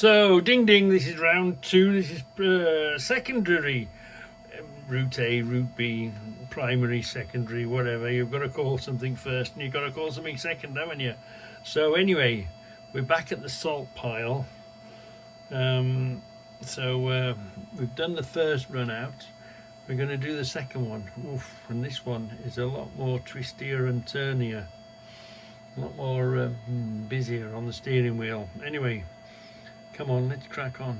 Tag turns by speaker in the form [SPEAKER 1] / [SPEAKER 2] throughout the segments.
[SPEAKER 1] So, ding ding, this is round two. This is secondary. Route A, Route B, primary, secondary, whatever. You've got to call something first and you've got to call something second, haven't you? So, anyway, we're back at the salt pile. We've done the first run out. We're going to do the second one. Oof, and this one is a lot more twistier and turnier. A lot more busier on the steering wheel. Anyway, come on, let's crack on.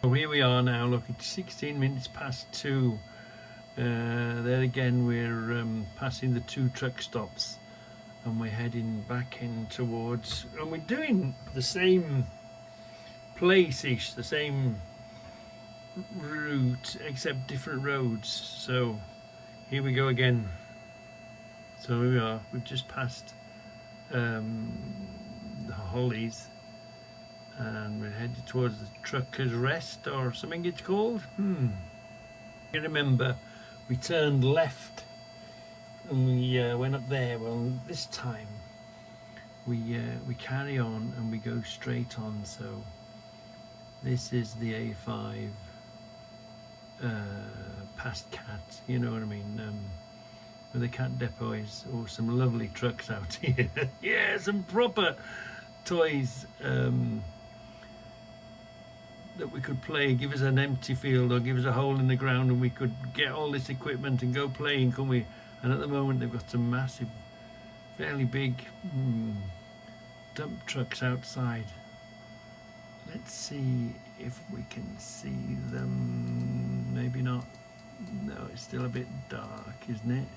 [SPEAKER 1] So here we are now, look, it's 16 minutes past 2. There again, we're passing the 2 truck stops and we're heading back in towards, and we're doing the same place-ish, the same route, except different roads. So here we go again. So here we are, we've just passed the Hollies and we're headed towards the Trucker's Rest or something it's called. You remember we turned left and we went up there. Well, this time we carry on and we go straight on. So this is the A5 past Cat, you know what I mean, where the Cat depot is. Oh, some lovely trucks out here. Yeah, some proper toys that we could play, give us an empty field or give us a hole in the ground and we could get all this equipment and go playing, couldn't we? And at the moment they've got some massive, fairly big dump trucks outside. Let's see if we can see them. Maybe not. No, it's still a bit dark, isn't it?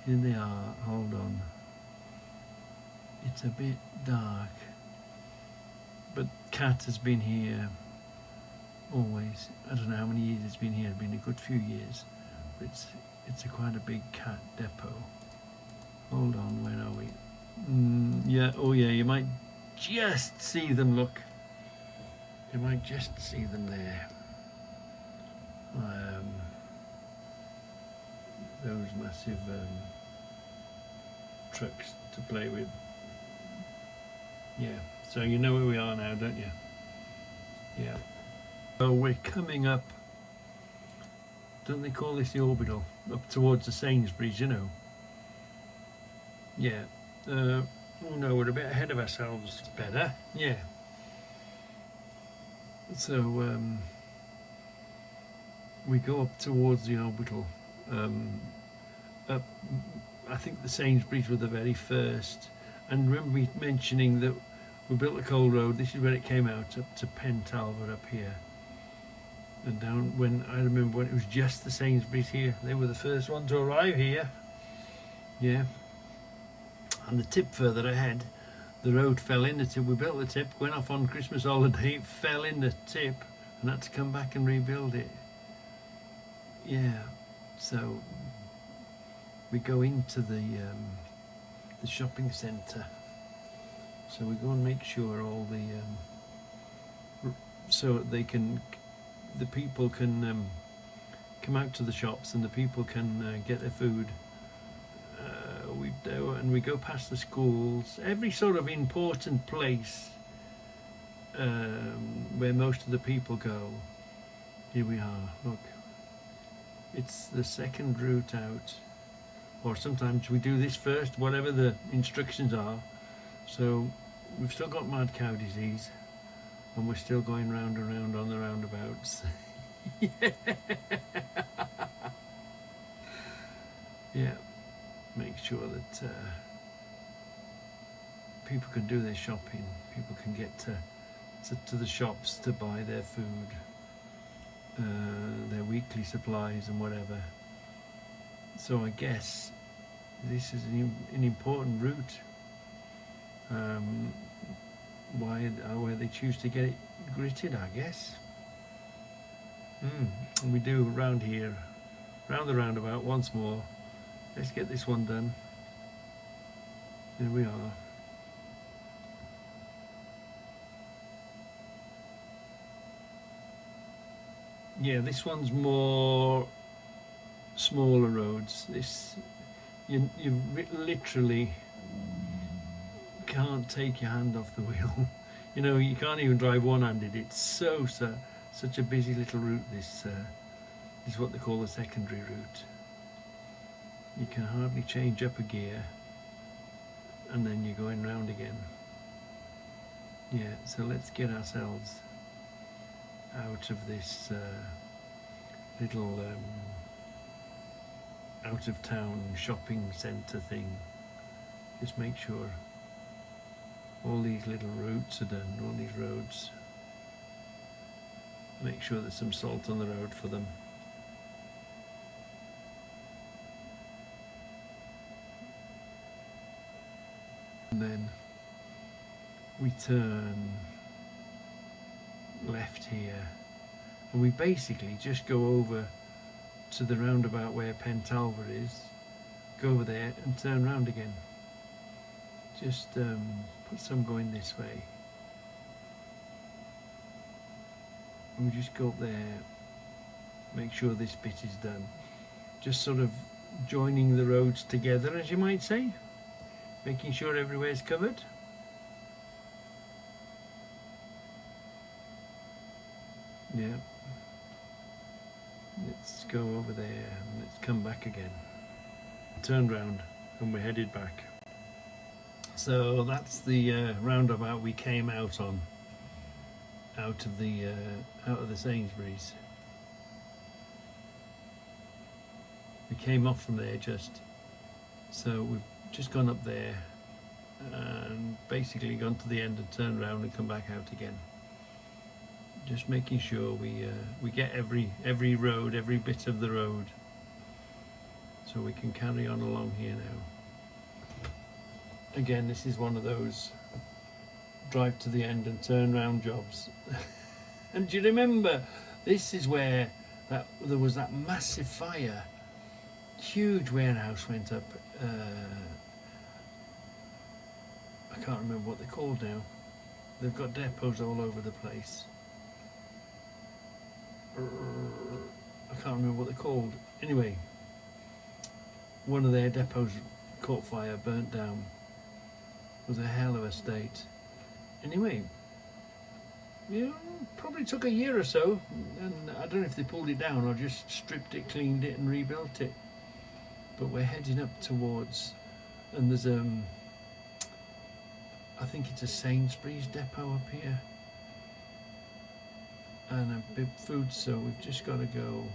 [SPEAKER 1] Here they are. Hold on. It's a bit dark. But Cat has been here always. I don't know how many years it's been here. It's been a good few years. But it's quite a big Cat depot. Hold on, where are we? Yeah, oh yeah, you might just see them, look. You might just see them there. Those massive trucks to play with. Yeah, so you know where we are now, don't you? Yeah. So we're coming up, don't they call this the orbital? Up towards the Sainsbury's, you know. Yeah. Oh no, we're a bit ahead of ourselves. It's better. Yeah. So we go up towards the orbital. Up, I think the Sainsbury's were the very first. And remember me mentioning that we built the coal road. This is where it came out, up to Pentalver up here. And down when I remember when it was just the Sainsbury's here. They were the first one to arrive here. Yeah. And the tip further ahead, the road fell in the tip. We built the tip, went off on Christmas holiday, it fell in the tip, and had to come back and rebuild it. Yeah. So we go into the shopping centre. So we go and make sure all the so they can, the people can come out to the shops and the people can get their food. We do, and we go past the schools, every sort of important place where most of the people go. Here we are, look. It's the second route out, or sometimes we do this first, whatever the instructions are. So we've still got mad cow disease and we're still going round and round on the roundabouts. Yeah. Yeah. Make sure that people can do their shopping, people can get to the shops to buy their food, their weekly supplies and whatever. So I guess this is an important route. Why they choose to get it gritted, I guess. And we do round here, round the roundabout once more. Let's get this one done. Here we are. Yeah, this one's more smaller roads. This you literally can't take your hand off the wheel. You know, you can't even drive one-handed. It's such a busy little route. This is what they call the secondary route. You can hardly change up a gear, and then you're going round again. Yeah, so let's get ourselves out of this little out of town shopping centre thing. Just make sure all these little routes are done, all these roads. Make sure there's some salt on the road for them. And then we turn left here, and we basically just go over to the roundabout where Pentalver is, go over there and turn round again. Just put some going this way. And we just go up there, make sure this bit is done. Just sort of joining the roads together, as you might say, making sure everywhere's covered. Yeah. Let's go over there and let's come back again. Turn round and we're headed back. So that's the roundabout we came out on, out of the Sainsbury's. We came off from there just, so we've just gone up there and basically gone to the end and turned around and come back out again. Just making sure we get every road, every bit of the road, so we can carry on along here now. Again, this is one of those drive to the end and turn round jobs. And do you remember, this is where there was that massive fire, huge warehouse went up. I can't remember what they're called now. They've got depots all over the place. I can't remember what they're called. Anyway, one of their depots caught fire, burnt down. It was a hell of a state. Anyway, you know, probably took a year or so, and I don't know if they pulled it down or just stripped it, cleaned it and rebuilt it. But we're heading up towards, and there's I think it's a Sainsbury's depot up here, and a big food, so we've just got to go.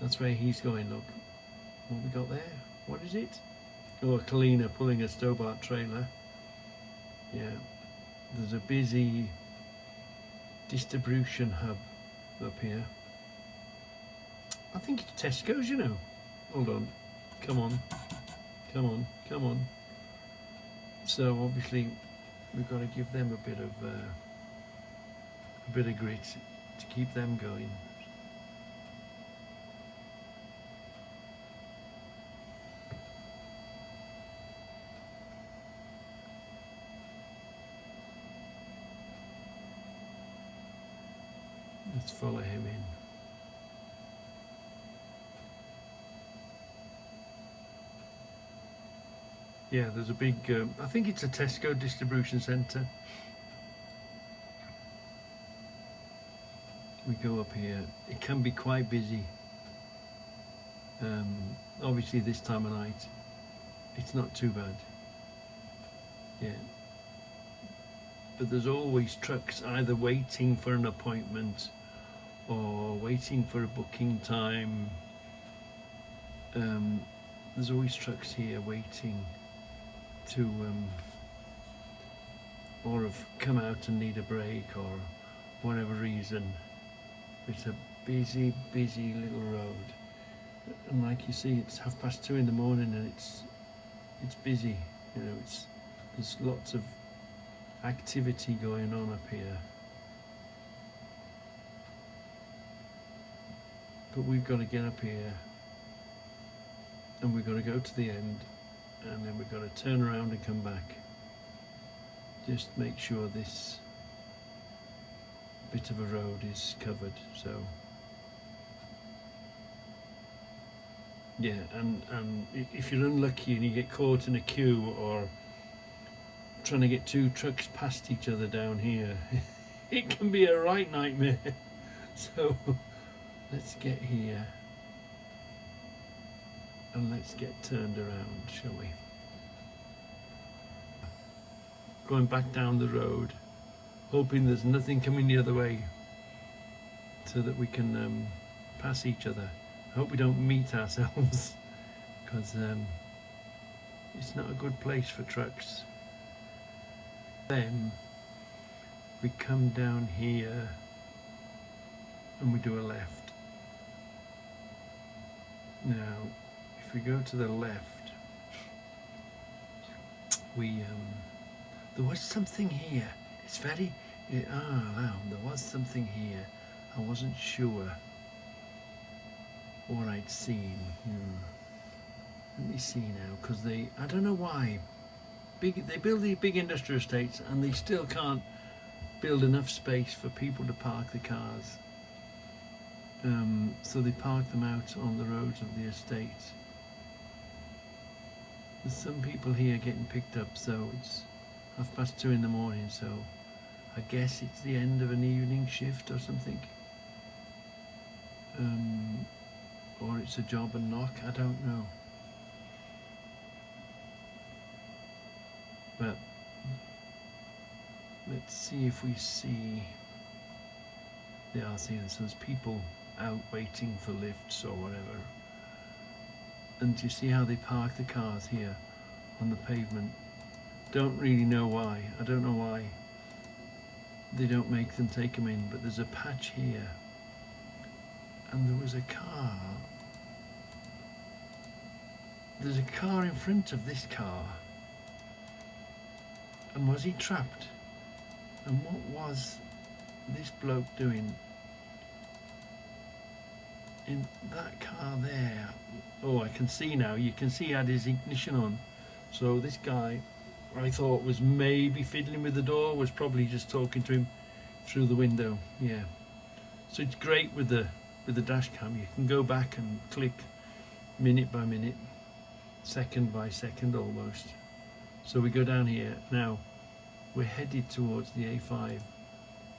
[SPEAKER 1] That's where he's going. Look what we got there. What is it? Oh, a cleaner pulling a Stobart trailer. Yeah, there's a busy distribution hub up here. I think it's Tesco's, you know. Hold on, come on, come on, come on. So obviously we've got to give them a bit of grit to keep them going. Let's follow him in. Yeah, there's a big, I think it's a Tesco distribution centre. We go up here. It can be quite busy. Obviously this time of night, it's not too bad. Yeah. But there's always trucks either waiting for an appointment or waiting for a booking time. There's always trucks here waiting to or have come out and need a break or whatever reason. It's a busy little road, and like you see, it's 2:30 in the morning and it's busy. You know, there's lots of activity going on up here. But we've got to get up here and we've got to go to the end, and then we've got to turn around and come back. Just make sure this bit of a road is covered. So yeah, and if you're unlucky and you get caught in a queue or trying to get two trucks past each other down here. It can be a right nightmare. So let's get here and let's get turned around, shall we? Going back down the road, hoping there's nothing coming the other way so that we can pass each other. I hope we don't meet ourselves because it's not a good place for trucks. Then we come down here and we do a left. Now if we go to the left, there was something here. It's very there was something here. I wasn't sure what I'd seen. Let me see now, because I don't know why they build these big industrial estates and they still can't build enough space for people to park the cars. So they park them out on the roads of the estate. There's some people here getting picked up, so it's 2:30 in the morning, so I guess it's the end of an evening shift or something. Or it's a job and knock, I don't know. But let's see if we see. See there's people out waiting for lifts or whatever. And you see how they park the cars here on the pavement. Don't really know why. I don't know why they don't make them take them in, but there's a patch here. And there was a car. There's a car in front of this car. And was he trapped? And what was this bloke doing in that car there? Oh, I can see now. You can see he had his ignition on. So this guy, I thought, was maybe fiddling with the door, was probably just talking to him through the window. Yeah. So it's great with the dash cam. You can go back and click minute by minute, second by second almost. So we go down here. Now we're headed towards the A5,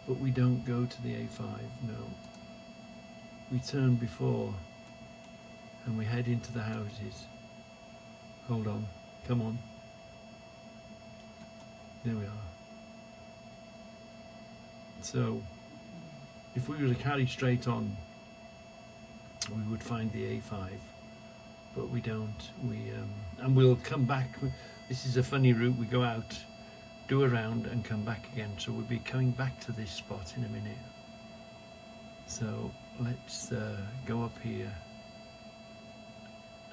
[SPEAKER 1] but we don't go to the A5, no. We turn before and we head into the houses. Hold on, come on. There we are. So if we were to carry straight on, we would find the A5, but we don't. And we'll come back. This is a funny route. We go out, do a round and come back again. So we'll be coming back to this spot in a minute. So let's go up here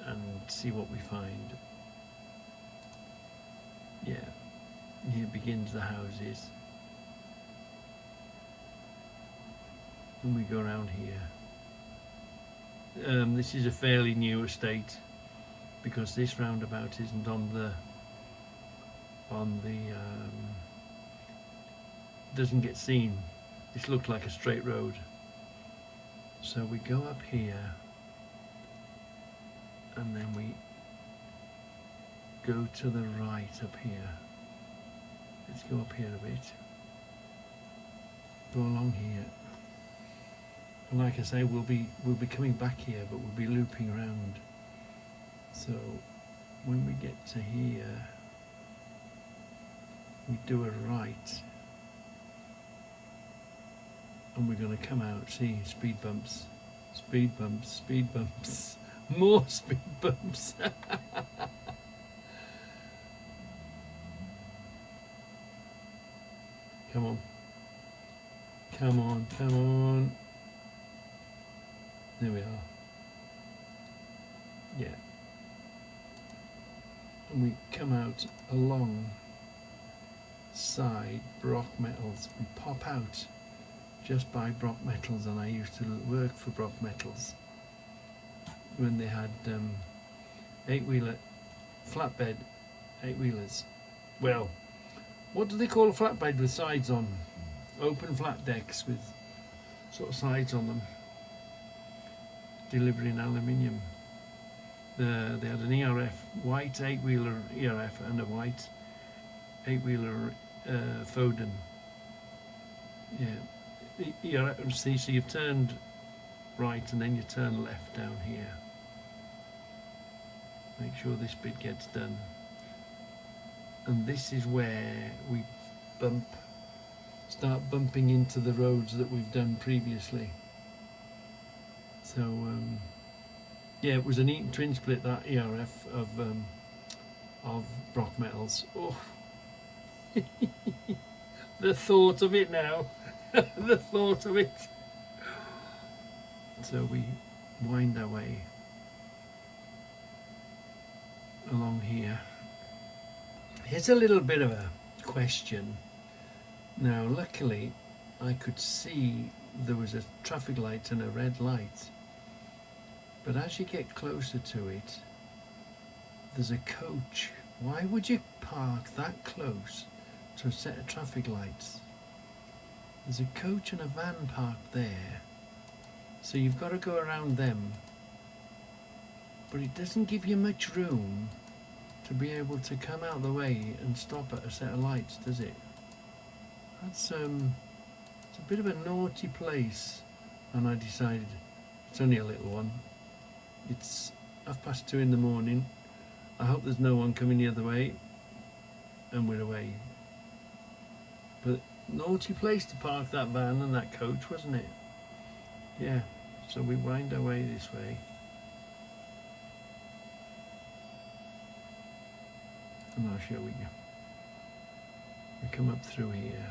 [SPEAKER 1] and see what we find. Yeah, here begins the houses. And we go around here. This is a fairly new estate because this roundabout isn't on the doesn't get seen. This looked like a straight road. So we go up here and then we go to the right up here. Let's go up here a bit. Go along here. And like I say, we'll be coming back here, but we'll be looping around. So when we get to here, we do a right. And we're going to come out, see, speed bumps, speed bumps, speed bumps, more speed bumps. Come on. Come on, come on. There we are. Yeah. And we come out along side Brock Metals. We pop out just by Brock Metals, and I used to work for Brock Metals when they had 8-wheeler flatbed 8-wheelers. Well, what do they call a flatbed with sides on? Open flat decks with sort of sides on them, delivering aluminium. They had an ERF, white 8-wheeler ERF and a white 8-wheeler Foden. Yeah, yeah. See, so you've turned right and then you turn left down here. Make sure this bit gets done. And this is where we start bumping into the roads that we've done previously. So yeah, it was an Eaton twin split, that ERF of rock metals. Oh, the thought of it now. The thought of it. So we wind our way along here. Here's a little bit of a question. Now, luckily, I could see there was a traffic light and a red light. But as you get closer to it, there's a coach. Why would you park that close to a set of traffic lights? There's a coach and a van parked there. So you've got to go around them. But it doesn't give you much room to be able to come out the way and stop at a set of lights, does it? That's it's a bit of a naughty place. And I decided it's only a little one. It's 2:30 in the morning. I hope there's no one coming the other way, and we're away. But naughty place to park that van and that coach, wasn't it? Yeah, so we wind our way this way. And I'll show you. We come up through here.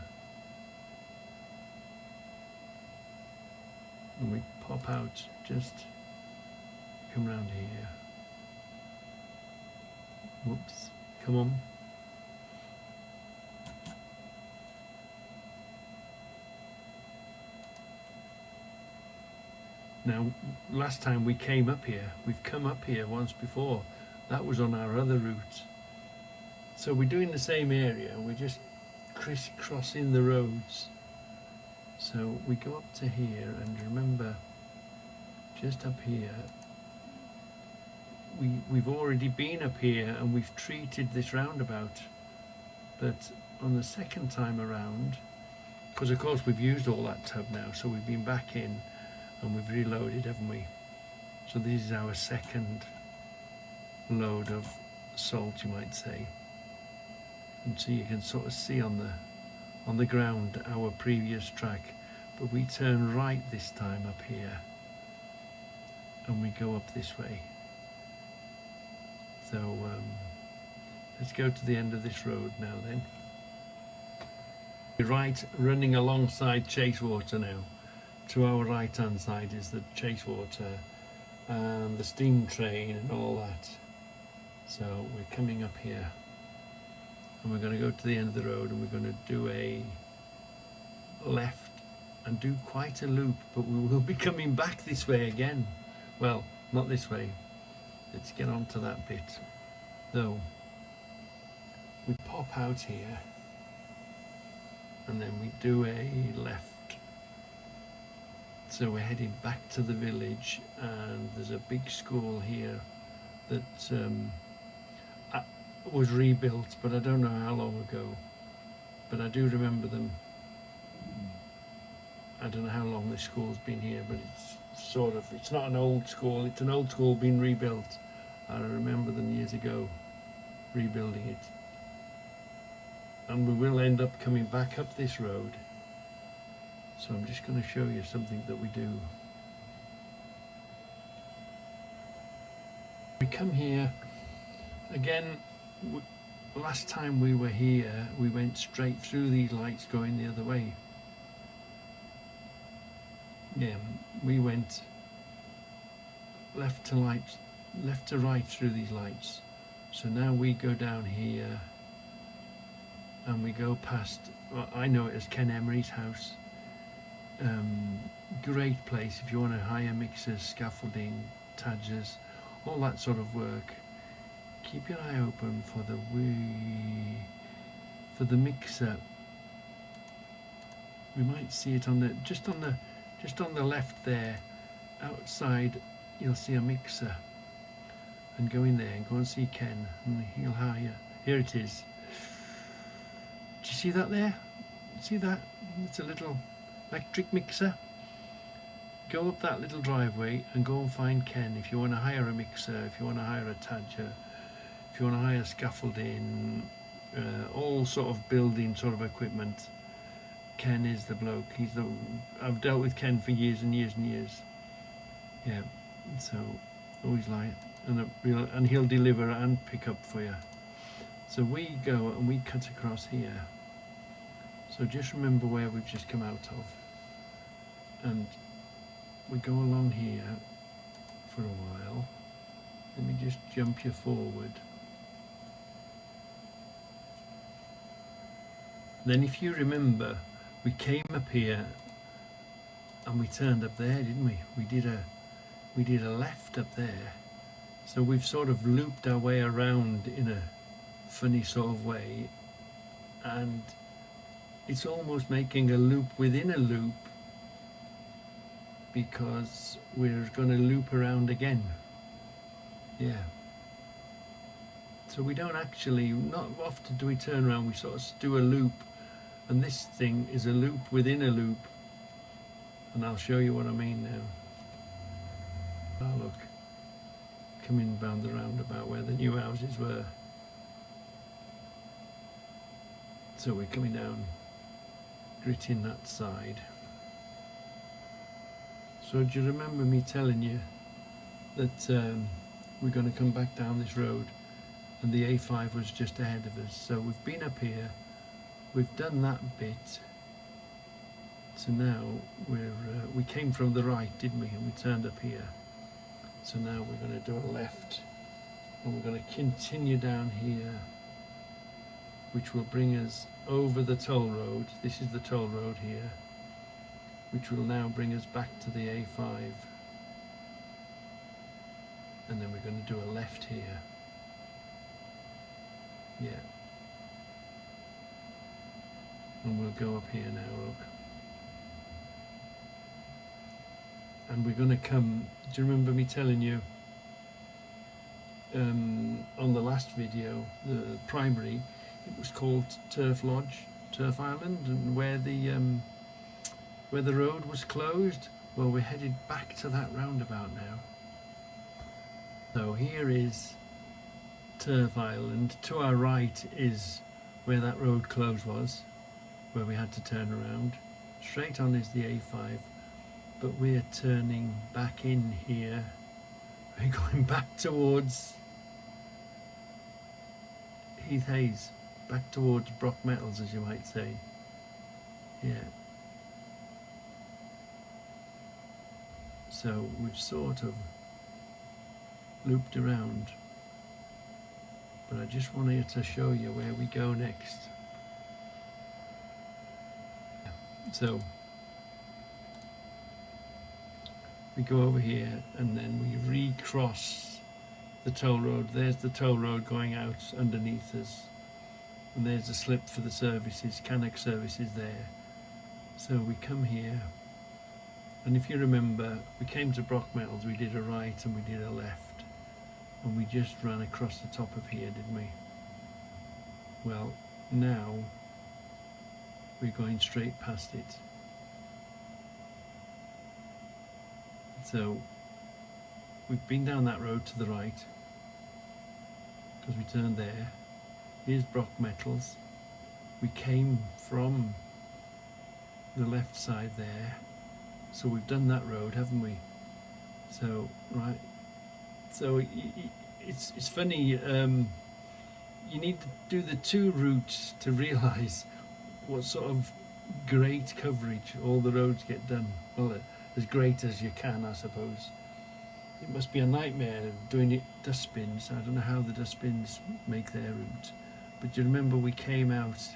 [SPEAKER 1] And we pop out, just come round here. Whoops, come on. Now, last time we came up here, we've come up here once before. That was on our other route. So we're doing the same area, we're just crisscrossing the roads. So we go up to here, and remember, just up here, we've already been up here and we've treated this roundabout. But on the second time around, because of course we've used all that tub now, so we've been back in and we've reloaded, haven't we? So this is our second load of salt, you might say. And so you can sort of see on the ground our previous track, but we turn right this time up here and we go up this way. So let's go to the end of this road now then. Right, running alongside Chasewater now. To our right hand side is the Chasewater and the steam train and all that. So we're coming up here and we're going to go to the end of the road and we're going to do a left and do quite a loop, but we will be coming back this way again. Well, not this way. Let's get on to that bit. Though, we pop out here and then we do a left. So we're heading back to the village, and there's a big school here that was rebuilt, but I don't know how long ago. But I do remember them. I don't know how long this school's been here, but it's not an old school, it's an old school being rebuilt. I remember them years ago rebuilding it. And we will end up coming back up this road. So I'm just going to show you something that we do. We come here, again, last time we were here, we went straight through these lights going the other way. Yeah, we went left to right through these lights. So now we go down here and we go past, well, I know it as Ken Emery's house. Great place if you want to hire mixers, scaffolding, tadgers, all that sort of work. Keep your eye open for the mixer. We might see it on just on the left there, outside. You'll see a mixer, and go in there and go and see Ken, and he'll hire. Here it is. Do you see that there? See that? It's a little electric mixer. Go up that little driveway and go and find Ken if you want to hire a mixer, if you want to hire a tadger, if you want to hire scaffolding, all sort of building sort of equipment. Ken is the bloke. I've dealt with Ken for years and years and years. Yeah, so always like, and he'll deliver and pick up for you. So we go and we cut across here. So just remember where we've just come out of, and we go along here for a while. Let me just jump you forward. Then if you remember, we came up here and we turned up there, didn't we? We did a left up there. So we've sort of looped our way around in a funny sort of way, and it's almost making a loop within a loop, because we're going to loop around again. Yeah. So we don't actually, not often do we turn around, we sort of do a loop, and this thing is a loop within a loop, and I'll show you what I mean now. Oh look, coming round the roundabout where the new houses were. So we're coming down, gritting that side. So do you remember me telling you that we're going to come back down this road, and the A5 was just ahead of us? So we've been up here, we've done that bit. So now we came from the right, didn't we? And we turned up here. So now we're going to do a left, and we're going to continue down here, which will bring us over the toll road. This is the toll road here, which will now bring us back to the A5. And then we're going to do a left here. Yeah. And we'll go up here now, look. And we're going to come, do you remember me telling you on the last video, the primary, it was called Turf Lodge, Turf Island, and where the road was closed? Well, we're headed back to that roundabout now. So here is Turf Island. To our right is where that road closed was, where we had to turn around. Straight on is the A5, but we're turning back in here. We're going back towards Heath Hayes, back towards Brock Metals, as you might say. Yeah. So we've sort of looped around, but I just wanted to show you where we go next. So we go over here, and then we recross the toll road. There's the toll road going out underneath us, and there's a slip for the services, Cannock services there. So we come here, and if you remember, we came to Brock Metals, we did a right and we did a left, and we just ran across the top of here, didn't we? Well, now we're going straight past it. So we've been down that road to the right, because we turned there. Here's Brock Metals. We came from the left side there, so we've done that road, haven't we? So right, so it's funny, you need to do the two routes to realise what sort of great coverage all the roads get done. Well, as great as you can, I suppose. It must be a nightmare doing it dustbins. I don't know how the dustbins make their route, but do you remember we came out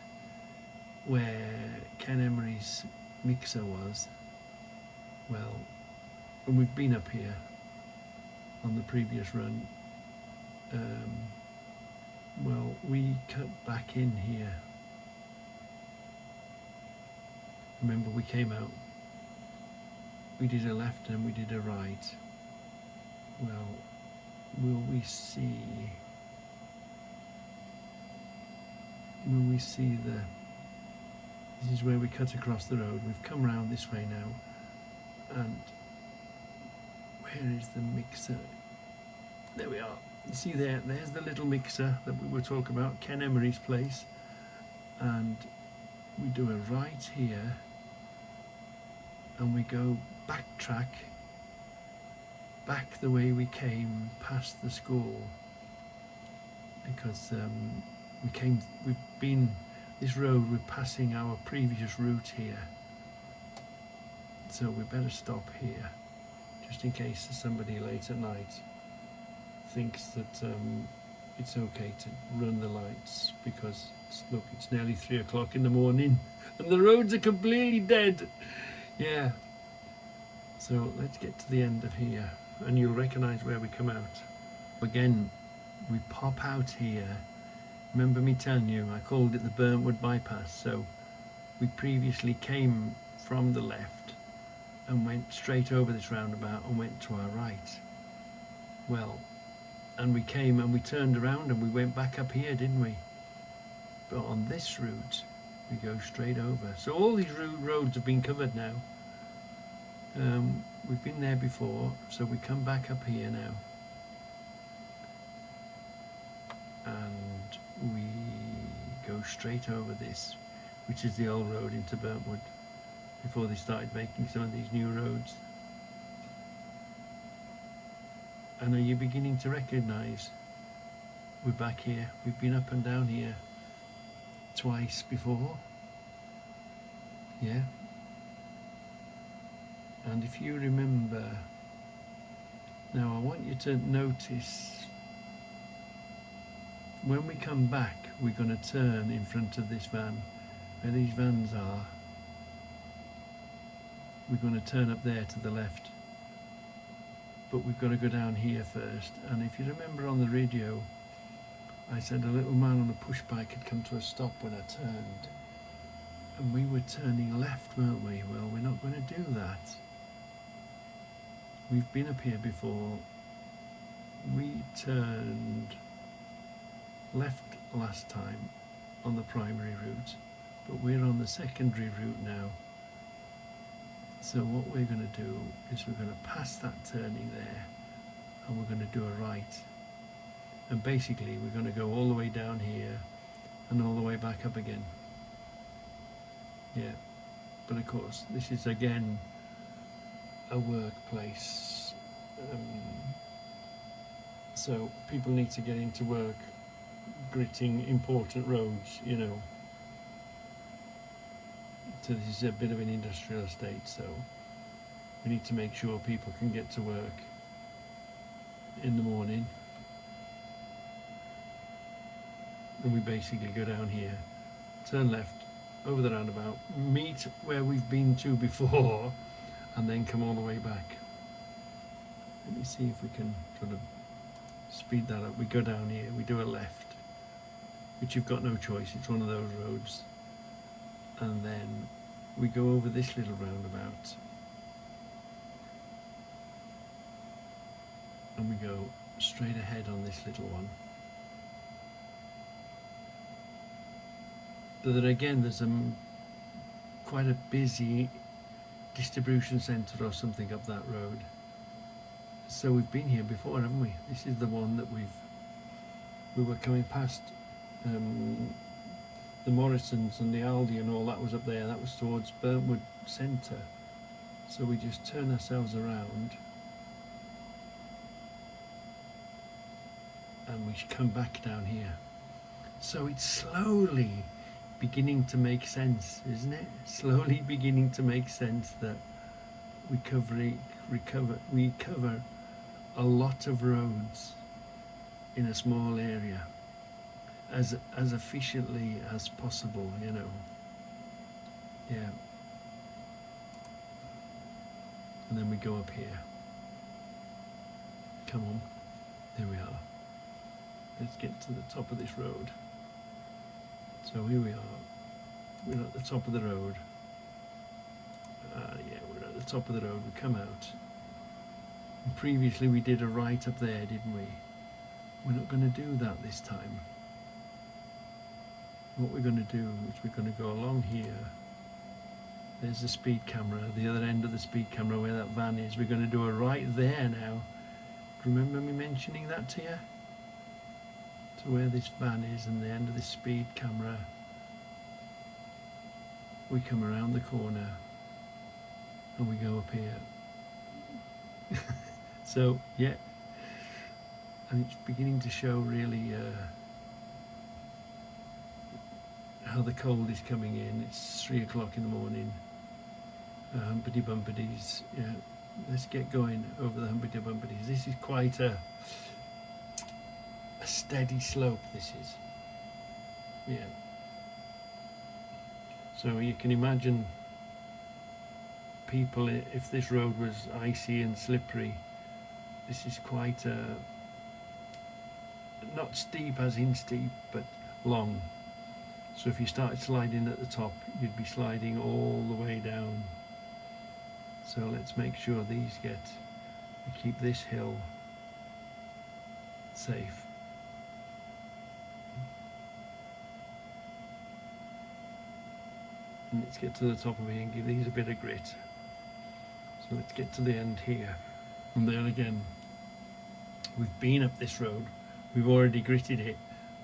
[SPEAKER 1] where Ken Emery's mixer was? Well, and we've been up here on the previous run. Well, we cut back in here. Remember, we came out, we did a left and we did a right. Well, will we see the This is where we cut across the road. We've come round this way now. And where is the mixer? There we are. You see there's the little mixer that we were talking about, Ken Emery's place. And we do a right here and we go backtrack back the way we came past the school, because we've been this road, we're passing our previous route here, so we better stop here just in case somebody late at night thinks that it's okay to run the lights, because look, it's nearly 3 o'clock in the morning and the roads are completely dead. Yeah, so let's get to the end of here and you'll recognize where we come out. Again, we pop out here. Remember me telling you I called it the Burntwood bypass, so we previously came from the left and went straight over this roundabout and went to our right. Well, and we came and we turned around and we went back up here, didn't we? But on this route we go straight over. So all these roads have been covered now. We've been there before, so we come back up here now and we go straight over this, which is the old road into Burntwood before they started making some of these new roads. And are you beginning to recognise we're back here? We've been up and down here twice before. Yeah. And if you remember, now I want you to notice when we come back, we're going to turn in front of this van, where these vans are. We're going to turn up there to the left, but we've got to go down here first. And if you remember on the radio, I said a little man on a push bike had come to a stop when I turned, and we were turning left, weren't we? Well, we're not going to do that. We've been up here before. We turned left last time on the primary route, but we're on the secondary route now. So what we're going to do is we're going to pass that turning there and we're going to do a right. And basically we're going to go all the way down here and all the way back up again. Yeah, but of course this is again a workplace, so people need to get into work gritting important roads, you know. So this is a bit of an industrial estate, so we need to make sure people can get to work in the morning. And we basically go down here, turn left, over the roundabout, meet where we've been to before, and then come all the way back. Let me see if we can sort of speed that up. We go down here, we do a left, which you've got no choice, it's one of those roads. And then we go over this little roundabout and we go straight ahead on this little one. But then again, there's quite a busy distribution centre or something up that road. So we've been here before, haven't we? This is the one that we were coming past. The Morrisons and the Aldi and all that was up there. That was towards Burntwood Centre. So we just turn ourselves around and we come back down here. So it's slowly beginning to make sense, isn't it? Slowly beginning to make sense that we cover a lot of roads in a small area as efficiently as possible, you know. Yeah. And then we go up here. Come on. There we are. Let's get to the top of this road. So here we are. We're at the top of the road. Yeah, we're at the top of the road. We come out. And previously we did a right up there, didn't we? We're not going to do that this time. What we're going to do is we're going to go along here There's the speed camera, the other end of the speed camera where that van is. We're going to do a right there now. Remember me mentioning that to you? To where this van is and the end of the speed camera. We come around the corner and we go up here. So yeah, and it's beginning to show really how the cold is coming in. It's 3 o'clock in the morning. Humpity bumpities, yeah. Let's get going over the humpity bumpities. This is quite a steady slope. This is, yeah. So you can imagine people, if this road was icy and slippery, this is quite not steep as in steep, but long. So if you started sliding at the top, you'd be sliding all the way down. So let's make sure we keep this hill safe. And let's get to the top of here and give these a bit of grit. So let's get to the end here. And there again, we've been up this road, we've already gritted it,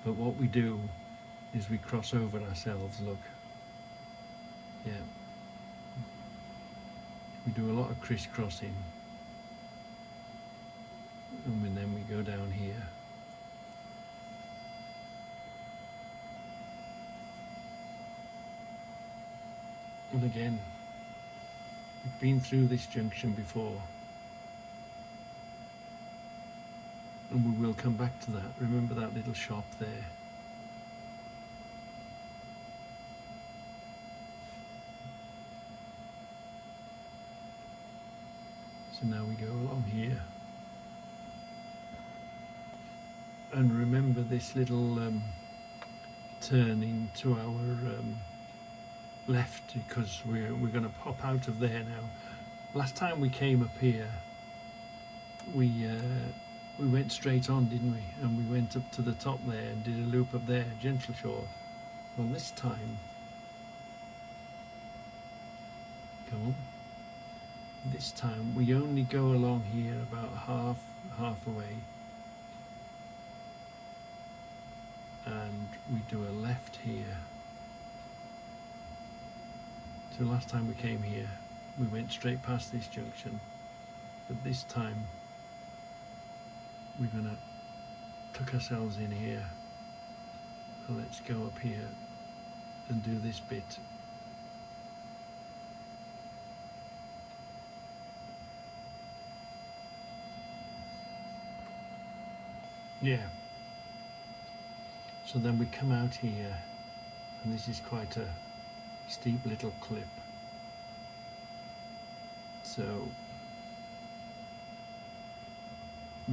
[SPEAKER 1] but what we do is we cross over ourselves, look. Yeah. We do a lot of crisscrossing. And then we go down here. And again, we've been through this junction before. And we will come back to that. Remember that little shop there? So now we go along here. And remember this little turning to our left, because we're going to pop out of there now. Last time we came up here, we went straight on, didn't we? And we went up to the top there and did a loop up there, Gentle Shore. Well, this time, come on. This time we only go along here about half away, and we do a left here. So last time we came here, we went straight past this junction, but this time we're gonna tuck ourselves in here. So let's go up here and do this bit. Yeah. So then we come out here, and this is quite a steep little clip. So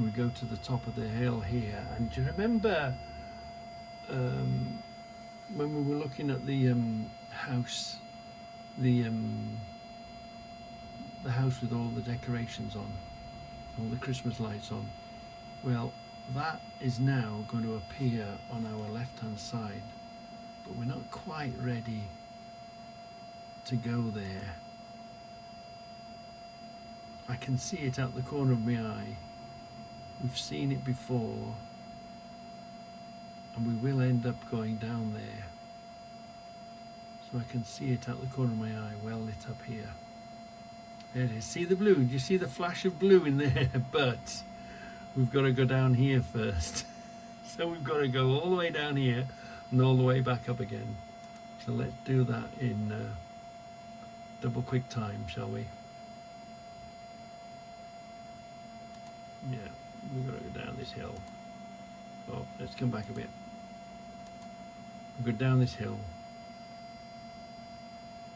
[SPEAKER 1] we go to the top of the hill here, and do you remember when we were looking at the house, the house with all the decorations on, all the Christmas lights on? Well, that is now going to appear on our left hand side, but we're not quite ready to go there. I can see it out the corner of my eye. We've seen it before, and we will end up going down there. So I can see it out the corner of my eye, well lit up here. There it is. See the blue? Do you see the flash of blue in there? But we've got to go down here first. So we've got to go all the way down here and all the way back up again. So let's do that in double quick time, shall we? Yeah, we've got to go down this hill. Oh, let's come back a bit. We'll go down this hill.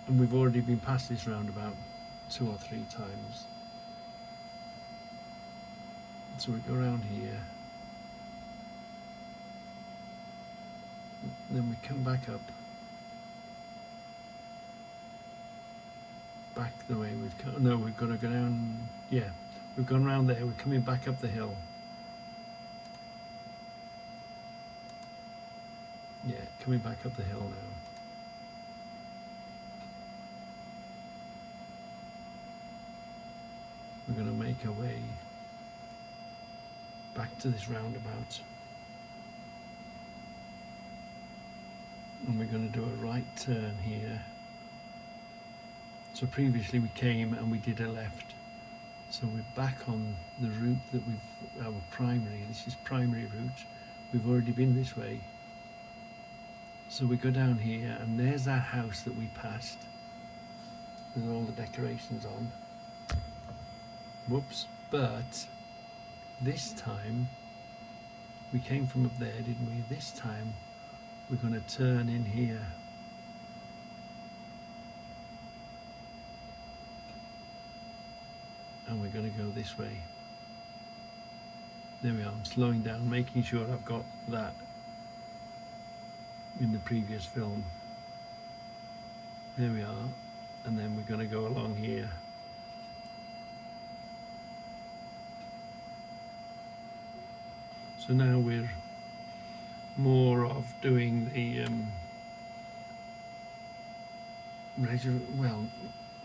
[SPEAKER 1] And we've already been past this roundabout 2 or 3 times. So we go around here, then we come back up, back the way we've come. No, we've got to go down. Yeah, we've gone around there. We're coming back up the hill. Yeah, coming back up the hill now. we're going to make our way back to this roundabout, and we're going to do a right turn here. So previously we came and we did a left, so we're back on the route that our primary, this is primary route, we've already been this way. So we go down here and there's that house that we passed with all the decorations on. Whoops. But this time, we came from up there, didn't we? This time we're going to turn in here. And we're going to go this way. There we are. I'm slowing down, making sure I've got that in the previous film. There we are. And then we're going to go along here. So now we're more of doing the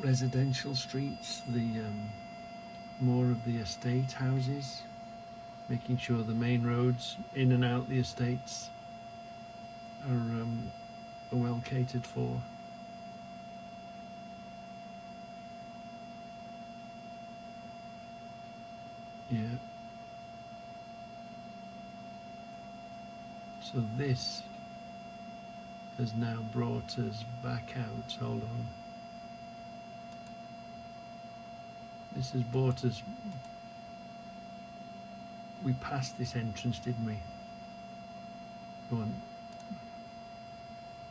[SPEAKER 1] residential streets, the more of the estate houses, making sure the main roads in and out the estates are well catered for. Yeah. So this has now brought us back out. Hold on. This has brought us. We passed this entrance, didn't we? Go on.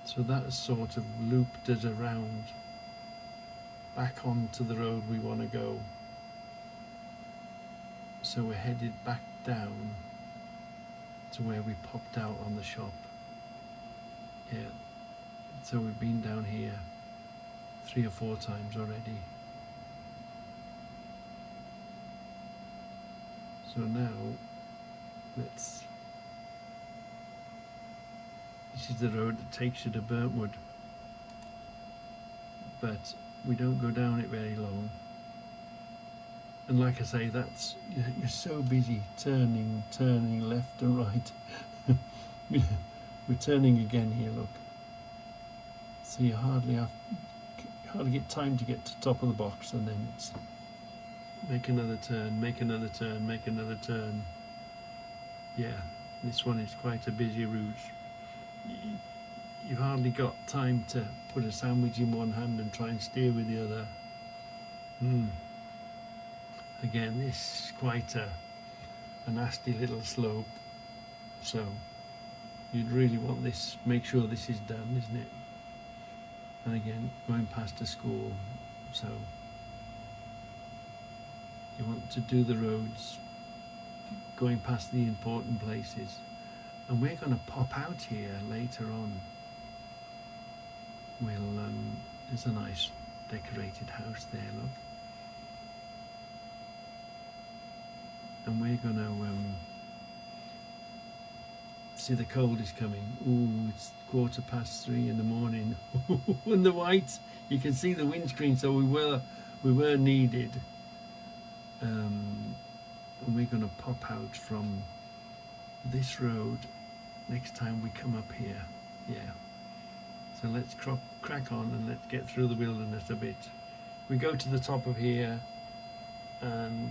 [SPEAKER 1] So that has sort of looped us around back onto the road we want to go. So we're headed back down to where we popped out on the shop. Yeah. So we've been down here 3 or 4 times already. So now this is the road that takes you to Burntwood, but we don't go down it very long. And like I say, that's, you're so busy turning left and right. We're turning again here, look. So you hardly get time to get to the top of the box, and then it's make another turn, make another turn, make another turn. Yeah, this one is quite a busy route. You've hardly got time to put a sandwich in one hand and try and steer with the other. Again, this is quite a nasty little slope, so you'd really want this, make sure this is done, isn't it? And again, going past a school, so you want to do the roads going past the important places. And we're going to pop out here later on. There's a nice decorated house there, look. And we're going to see the cold is coming. Ooh, it's 3:15 in the morning. And the white, you can see the windscreen, so we were needed. And we're going to pop out from this road next time we come up here. Yeah. So let's crack on and let's get through the wilderness a bit. We go to the top of here and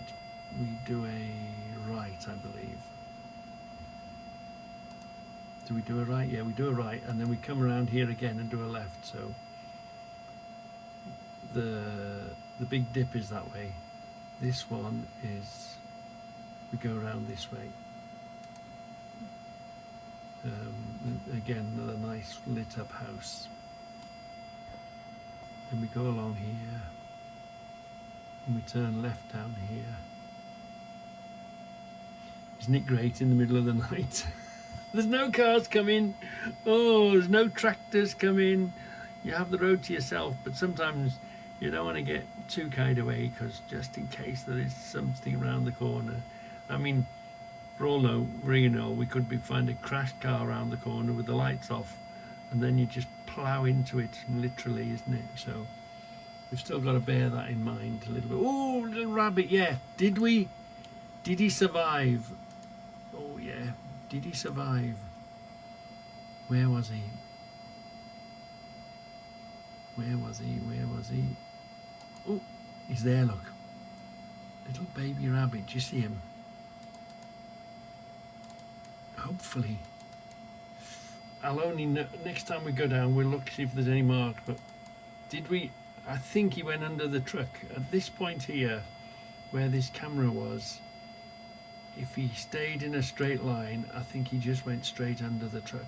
[SPEAKER 1] we do a right, I believe. Do we do a right? Yeah, we do a right, and then we come around here again and do a left. So the big dip is that way. This one is, we go around this way. Again, another nice lit up house. And we go along here and we turn left down here. Isn't it great in the middle of the night? There's no cars coming. Oh, there's no tractors coming. You have the road to yourself, but sometimes you don't want to get too carried away, because just in case there is something around the corner. I mean, for all we know, we could find a crashed car around the corner with the lights off, and then you just plough into it, literally, isn't it? So we've still got to bear that in mind a little bit. Oh, little rabbit, yeah. Did we? Did he survive? Oh yeah. Did he survive? Where was he? Where was he? Where was he? Oh, he's there, look. Little baby rabbit, do you see him? Hopefully. I'll only know, next time we go down, we'll look, see if there's any marks, but did we? I think he went under the truck. At this point here, where this camera was, if he stayed in a straight line, I think he just went straight under the truck.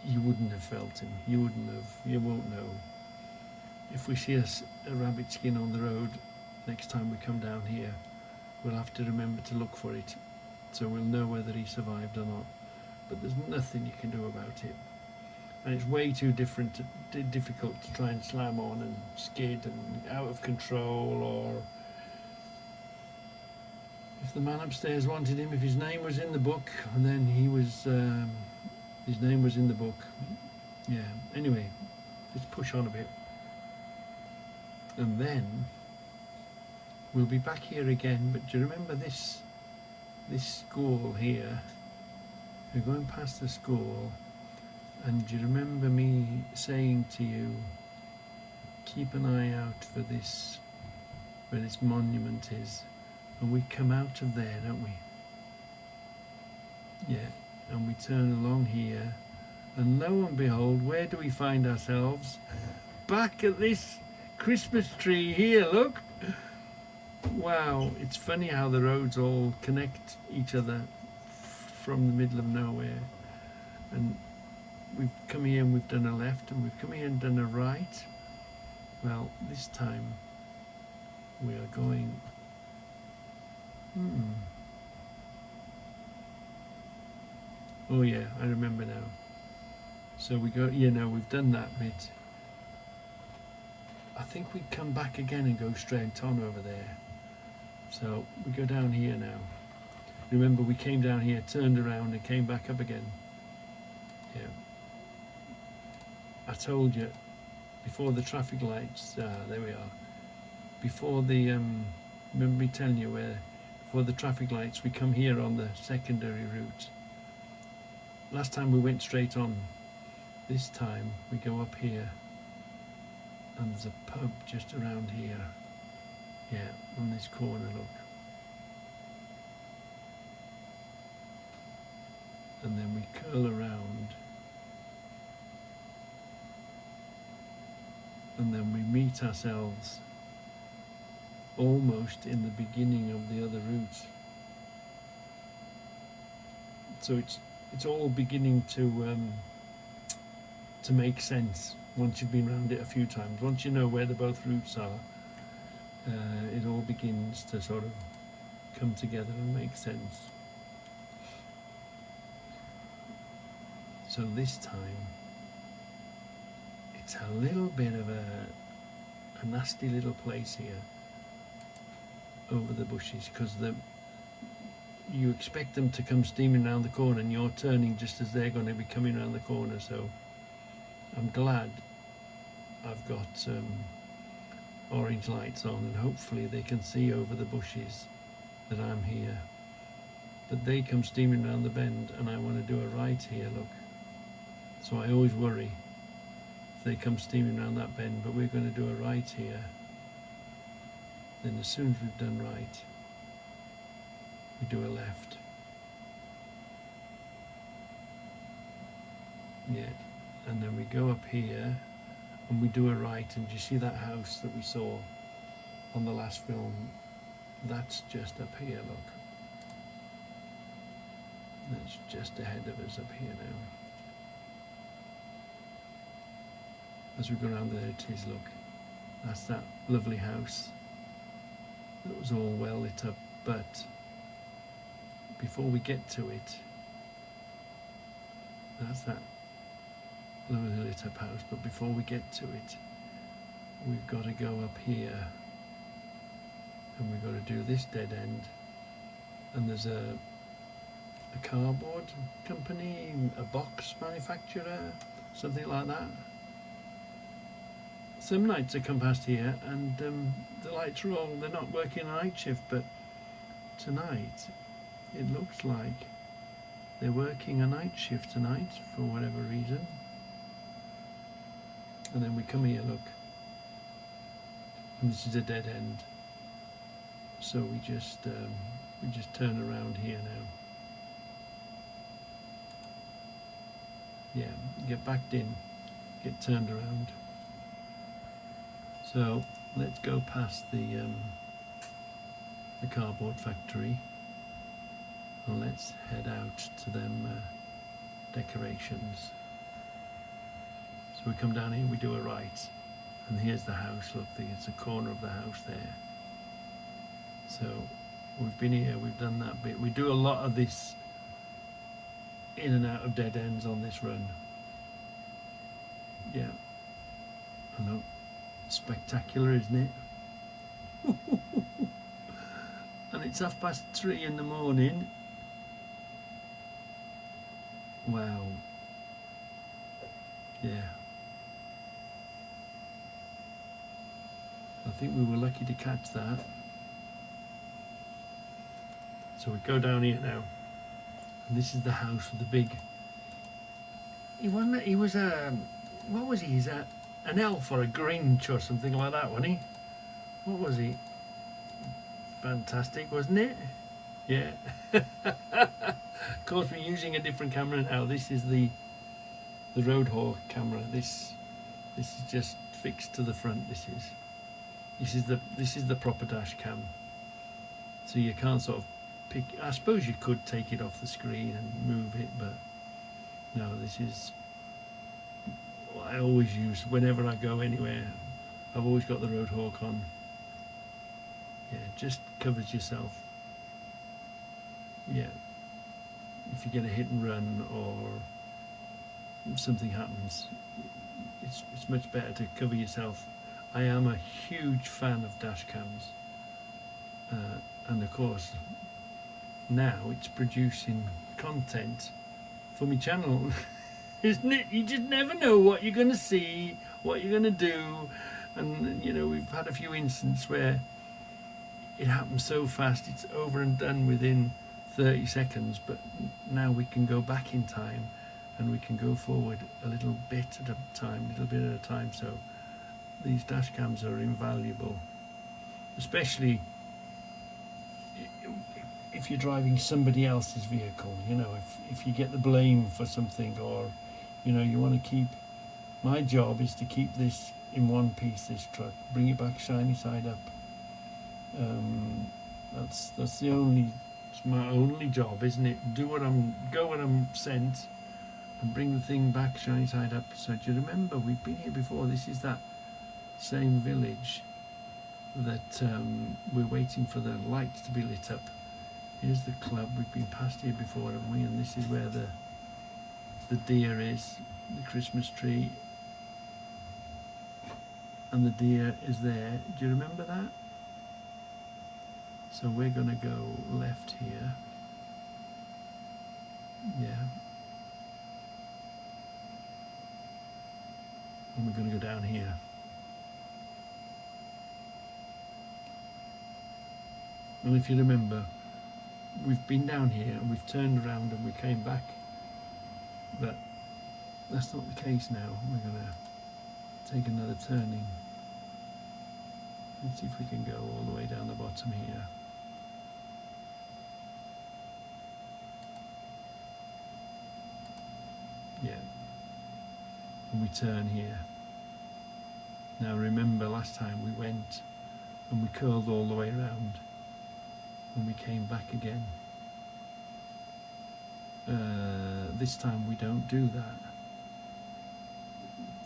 [SPEAKER 1] You wouldn't have felt him. You wouldn't have. You won't know. If we see a rabbit skin on the road next time we come down here, we'll have to remember to look for it, so we'll know whether he survived or not. But there's nothing you can do about it, and it's way too difficult to try and slam on and skid and out of control. Or if the man upstairs wanted him, if his name was in the book, and then he was his name was in the book. Yeah, anyway, let's push on a bit, and then we'll be back here again. But do you remember this school here? We're going past the school, and do you remember me saying to you, keep an eye out for this, where this monument is? And we come out of there, don't we? Yeah, and we turn along here, and lo and behold, where do we find ourselves? Back at this Christmas tree here, look! Wow, it's funny how the roads all connect each other from the middle of nowhere. And we've come here and we've done a left, and we've come here and done a right. Well, this time we are going oh yeah, I remember now. So we go, we've done that bit. I think we come back again and go straight on over there. So we go down here now. Remember, we came down here, turned around and came back up again. Yeah. I told you, before the traffic lights, there we are. Before the, remember me telling you before the traffic lights, we come here on the secondary route. Last time we went straight on. This time we go up here, and there's a pub just around here. Yeah, on this corner, look. And then we curl around, and then we meet ourselves almost in the beginning of the other route. So it's all beginning to make sense once you've been around it a few times. Once you know where the both routes are, it all begins to sort of come together and make sense. So this time, it's a little bit of a nasty little place here over the bushes, because you expect them to come steaming around the corner, and you're turning just as they're going to be coming around the corner. So I'm glad I've got orange lights on, and hopefully they can see over the bushes that I'm here. But they come steaming around the bend, and I want to do a right here, look. So I always worry if they come steaming around that bend, but we're going to do a right here. Then as soon as we've done right, we do a left. Yeah, and then we go up here and we do a right, and you see that house that we saw on the last film? That's just up here, look. That's just ahead of us up here now. As we go around there, it is, look. That's that lovely house that was all well lit up, but before we get to it, that's that lovely lit up house, but before we get to it, we've got to go up here, and we've got to do this dead end, and there's a cardboard company, a box manufacturer, something like that. some nights I come past here and the lights are all, they're not working a night shift, but tonight it looks like they're working a night shift tonight for whatever reason. And then we come here, look, and this is a dead end, so we just turn around here now. Yeah, get backed in, get turned around. So let's go past the cardboard factory and let's head out to them decorations. So we come down here, we do a right, and here's the house. Look, it's a corner of the house there. So we've been here, we've done that bit. We do a lot of this in and out of dead ends on this run. Yeah, I know, spectacular, isn't it? And it's 3:30 in the morning. Wow. Yeah. I think we were lucky to catch that. So we go down here now, and this is the house with the big. He wasn't. He was a. What was he? He's an elf or a Grinch or something like that, wasn't he? What was he? Fantastic, wasn't it? Yeah. Of course, we're using a different camera now. This is the Roadhawk camera. This is just fixed to the front. This is the proper dash cam. So you can't sort of pick. I suppose you could take it off the screen and move it, but no. This is what I always use whenever I go anywhere. I've always got the Roadhawk on. Yeah, just covers yourself. Yeah. If you get a hit and run or something happens, it's much better to cover yourself. I am a huge fan of dash cams, and of course now it's producing content for my channel. Isn't it? You just never know what you're going to see, what you're going to do, and you know, we've had a few instances where it happens so fast, it's over and done within 30 seconds, but now we can go back in time and we can go forward a little bit at a time, so these dash cams are invaluable, especially if you're driving somebody else's vehicle. You know, if you get the blame for something, or you know, you want to keep, my job is to keep this in one piece, this truck, bring it back shiny side up. That's it's my only job, isn't it? Go what I'm sent and bring the thing back shiny side up. So do you remember, we've been here before. This is that same village that we're waiting for the lights to be lit up. Here's the club. We've been past here before, haven't we? And this is where the deer is, the Christmas tree, and the deer is there. Do you remember that? So we're going to go left here. Yeah. And we're going to go down here. And if you remember, we've been down here and we've turned around and we came back. But that's not the case now. We're going to take another turning. Let's see if we can go all the way down the bottom here. Yeah, and we turn here. Now remember, last time we went and we curled all the way around and we came back again. This time we don't do that.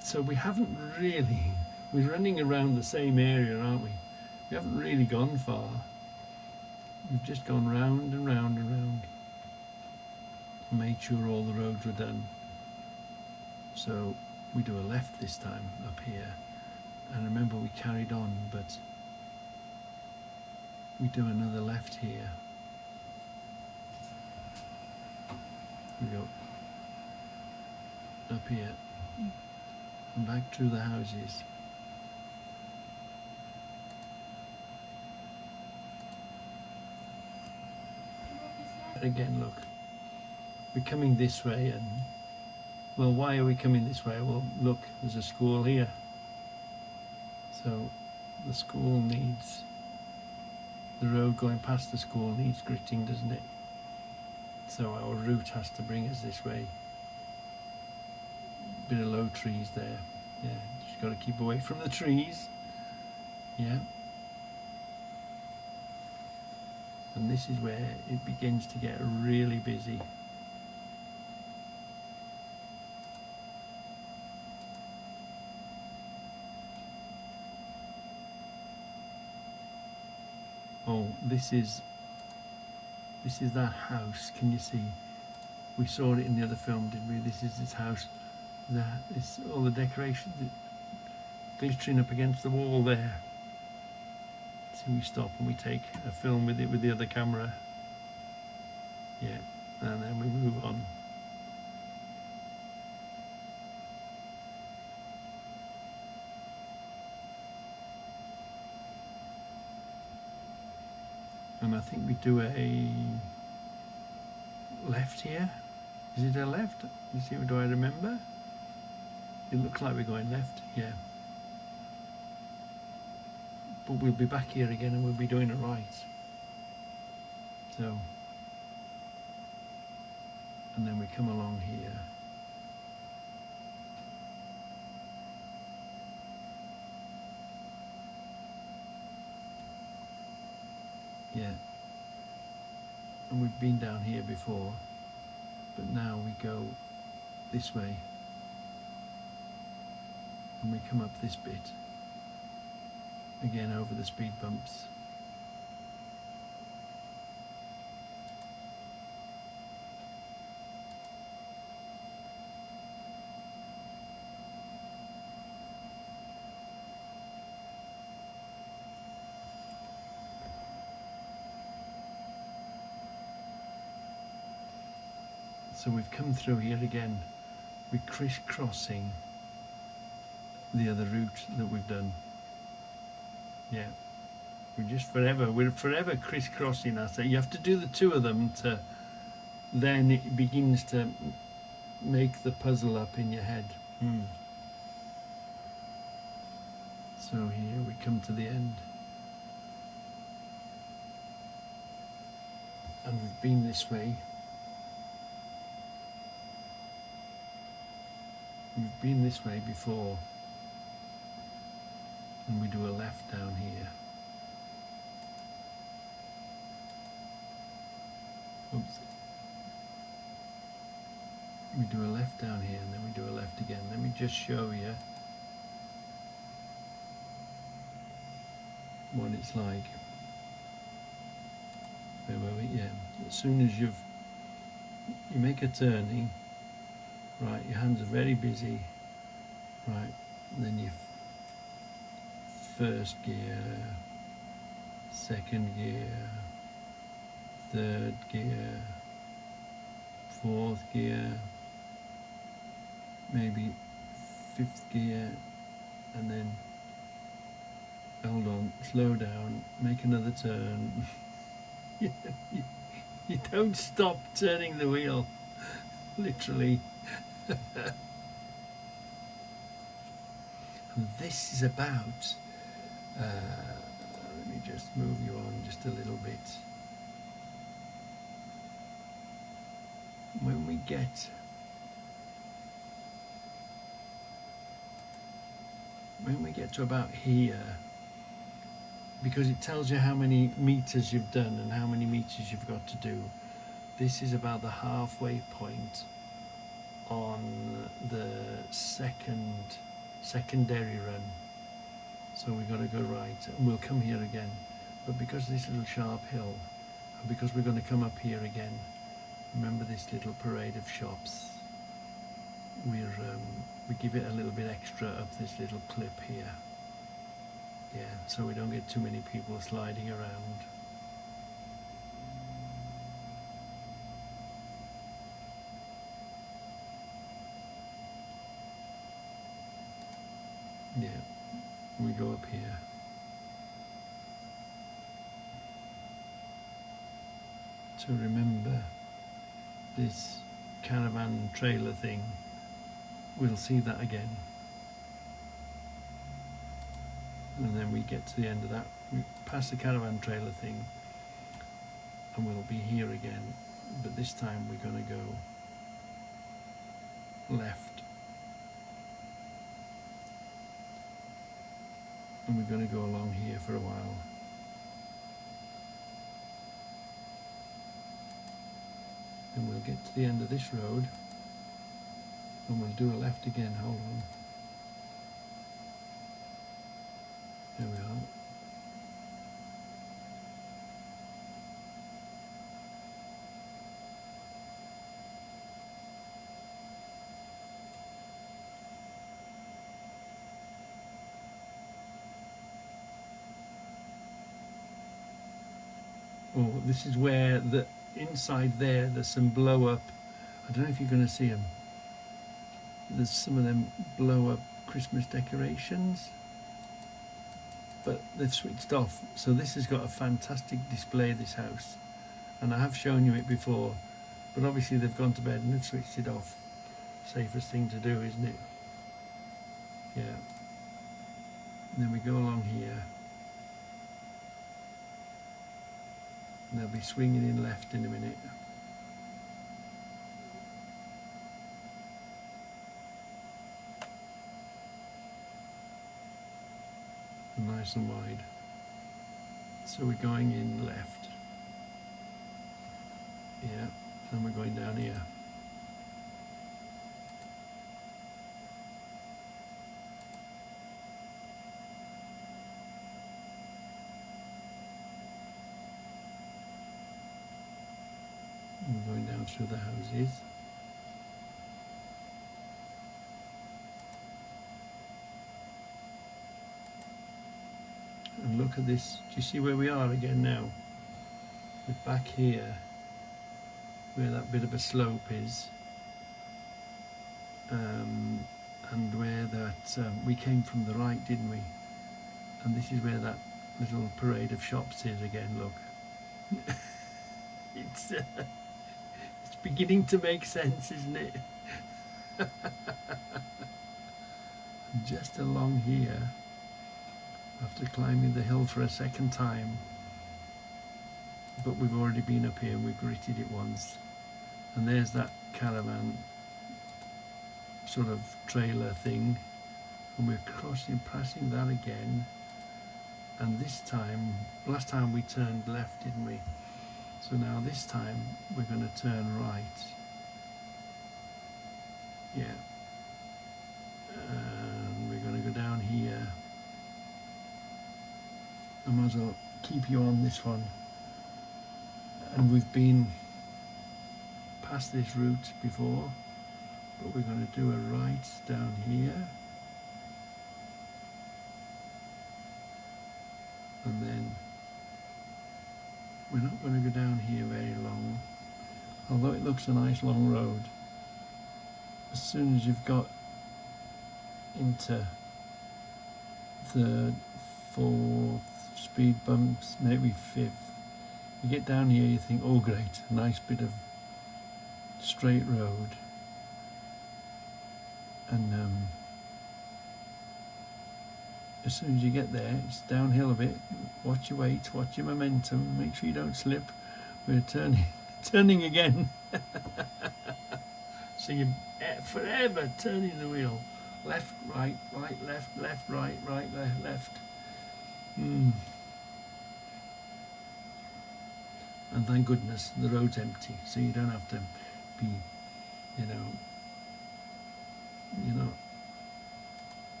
[SPEAKER 1] So we haven't really, we're running around the same area, aren't we? We haven't really gone far. We've just gone round and round and round and made sure all the roads were done. So we do a left this time up here, and remember we carried on, but we do another left here. We go up here and back through the houses, again, look, we're coming this way, and well, why are we coming this way? Well, look, there's a school here, so the school needs, the road going past the school needs gritting, doesn't it? So our route has to bring us this way. Bit of low trees there. Yeah, just got to keep away from the trees. Yeah. And this is where it begins to get really busy. Oh, this is that house. Can you see? We saw it in the other film, didn't we? This is this house. It's all the decorations glittering up against the wall there. So we stop and we take a film with it with the other camera. Yeah, and then we move on. And I think we do a left here. Is it a left? You see, do I remember? It looks like we're going left, yeah. But we'll be back here again and we'll be doing a right. So, and then we come along here. Yeah, and we've been down here before, but now we go this way and we come up this bit again over the speed bumps. So we've come through here again. We're crisscrossing the other route that we've done. Yeah, we're forever crisscrossing that. So you have to do the two of them to, then it begins to make the puzzle up in your head. So here we come to the end. And we've been this way. We've been this way before, and we do a left down here. Oops. We do a left down here, and then we do a left again. Let me just show you what it's like. Wait, yeah. As soon as you make a turning, right, your hands are very busy, right, and then you first gear, second gear, third gear, fourth gear, maybe fifth gear, and then hold on, slow down, make another turn. You don't stop turning the wheel, literally. And this is about, let me just move you on just a little bit. When we get to about here, because it tells you how many meters you've done and how many meters you've got to do, this is about the halfway point on the secondary run. So we've got to go right, and we'll come here again. But because of this little sharp hill, and because we're going to come up here again, remember this little parade of shops, we give it a little bit extra up this little clip here. Yeah, so we don't get too many people sliding around. Yeah, we go up here. to remember this caravan trailer thing. We'll see that again, and then we get to the end of that, we pass the caravan trailer thing, and we'll be here again, but this time we're going to go left, and we're going to go along here for a while. Then we'll get to the end of this road and we'll do a left again. Hold on. There we are. Oh, this is where the inside there's some blow up. I don't know if you're going to see them. There's some of them blow up Christmas decorations, but they've switched off. So this has got a fantastic display, this house, and I have shown you it before, but obviously they've gone to bed and they've switched it off. Safest thing to do, isn't it? Yeah. And then we go along here. And they'll be swinging in left in a minute. Nice and wide. So we're going in left. Yeah, and we're going down here. We're going down through the houses. And look at this. Do you see where we are again now? We're back here where that bit of a slope is, and where that we came from the right, didn't we? And this is where that little parade of shops is again. Look. It's beginning to make sense, isn't it? Just along here, after climbing the hill for a second time, but we've already been up here and we've gritted it once, and there's that caravan sort of trailer thing, and we're passing that again, and this time, last time we turned left, didn't we? So now this time we're going to turn right. Yeah. And we're going to go down here. I might as well keep you on this one. And we've been past this route before, but we're going to do a right down here. And then we're not going to go down here very long, although it looks a nice long road. As soon as you've got into third, fourth, speed bumps, maybe fifth, you get down here, you think, oh great, a nice bit of straight road. And as soon as you get there, it's downhill a bit. Watch your weight, watch your momentum, make sure you don't slip. We're turning again. So you're forever turning the wheel. Left, right, right, left, left, right, right, left, left. And thank goodness the road's empty, so you don't have to be,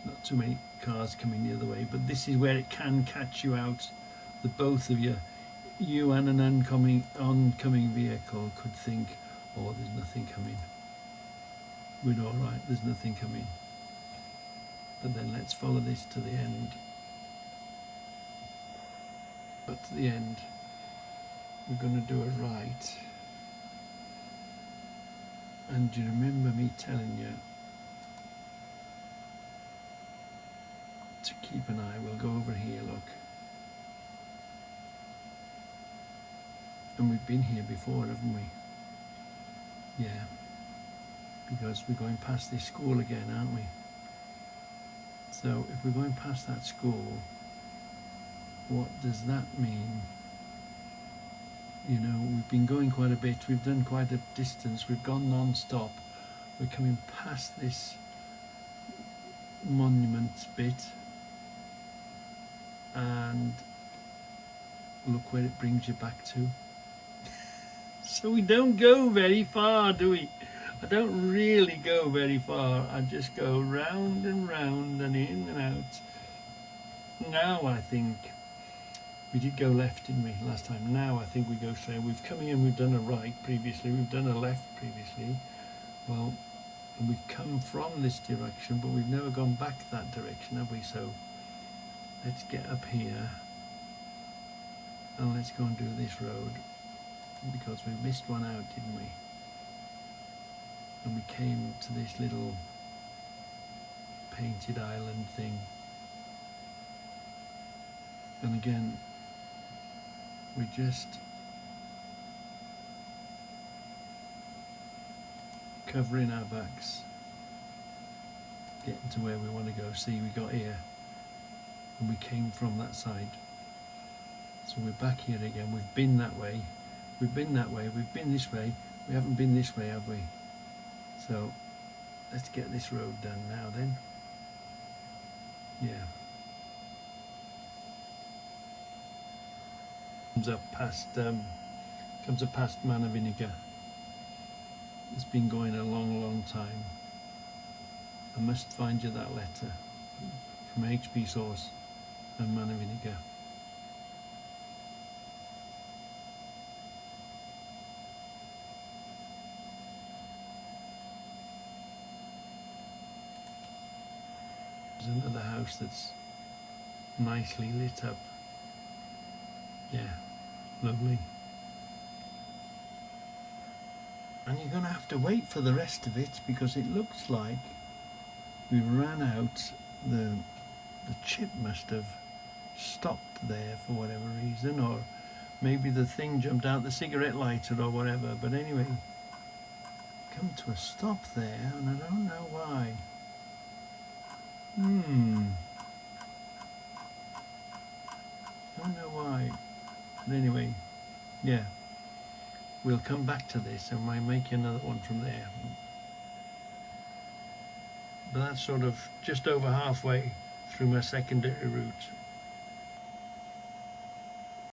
[SPEAKER 1] not too many cars coming the other way, but this is where it can catch you out. The both of you and an oncoming vehicle could think, oh, there's nothing coming. We're all right, there's nothing coming. But then let's follow this to the end. But to the end, we're going to do a right. And do you remember me telling you to keep an eye? We'll go over here, look. And we've been here before, haven't we? Yeah, because we're going past this school again, aren't we? So if we're going past that school, what does that mean? You know, we've been going quite a bit, we've done quite a distance, we've gone non-stop. We're coming past this monument bit, and look where it brings you back to. So we don't go very far, do we? I don't really go very far. I just go round and round and in and out. Now I think we did go left, didn't we, last time? Now I think we go straight. We've come in, we've done a right previously, we've done a left previously. Well, and we've come from this direction, but we've never gone back that direction, have we? So let's get up here and let's go and do this road, because we missed one out, didn't we? And we came to this little painted island thing, and again we just covering our backs, getting to where we want to go. See, we got here and we came from that side, so we're back here again. We've been that way, we've been that way, we've been this way, we haven't been this way, have we? So let's get this road done now then. Yeah. Comes up past Man of Vinegar. It's been going a long time. I must find you that letter from HP Sauce and Man of Vinegar. There's another house that's nicely lit up. Yeah, lovely. And you're going to have to wait for the rest of it, because it looks like we ran out. The chip must have stopped there for whatever reason, or maybe the thing jumped out the cigarette lighter or whatever. But anyway, come to a stop there, and I don't know why. Don't know why. But anyway, yeah, we'll come back to this and might make another one from there. But that's sort of just over halfway through my secondary route.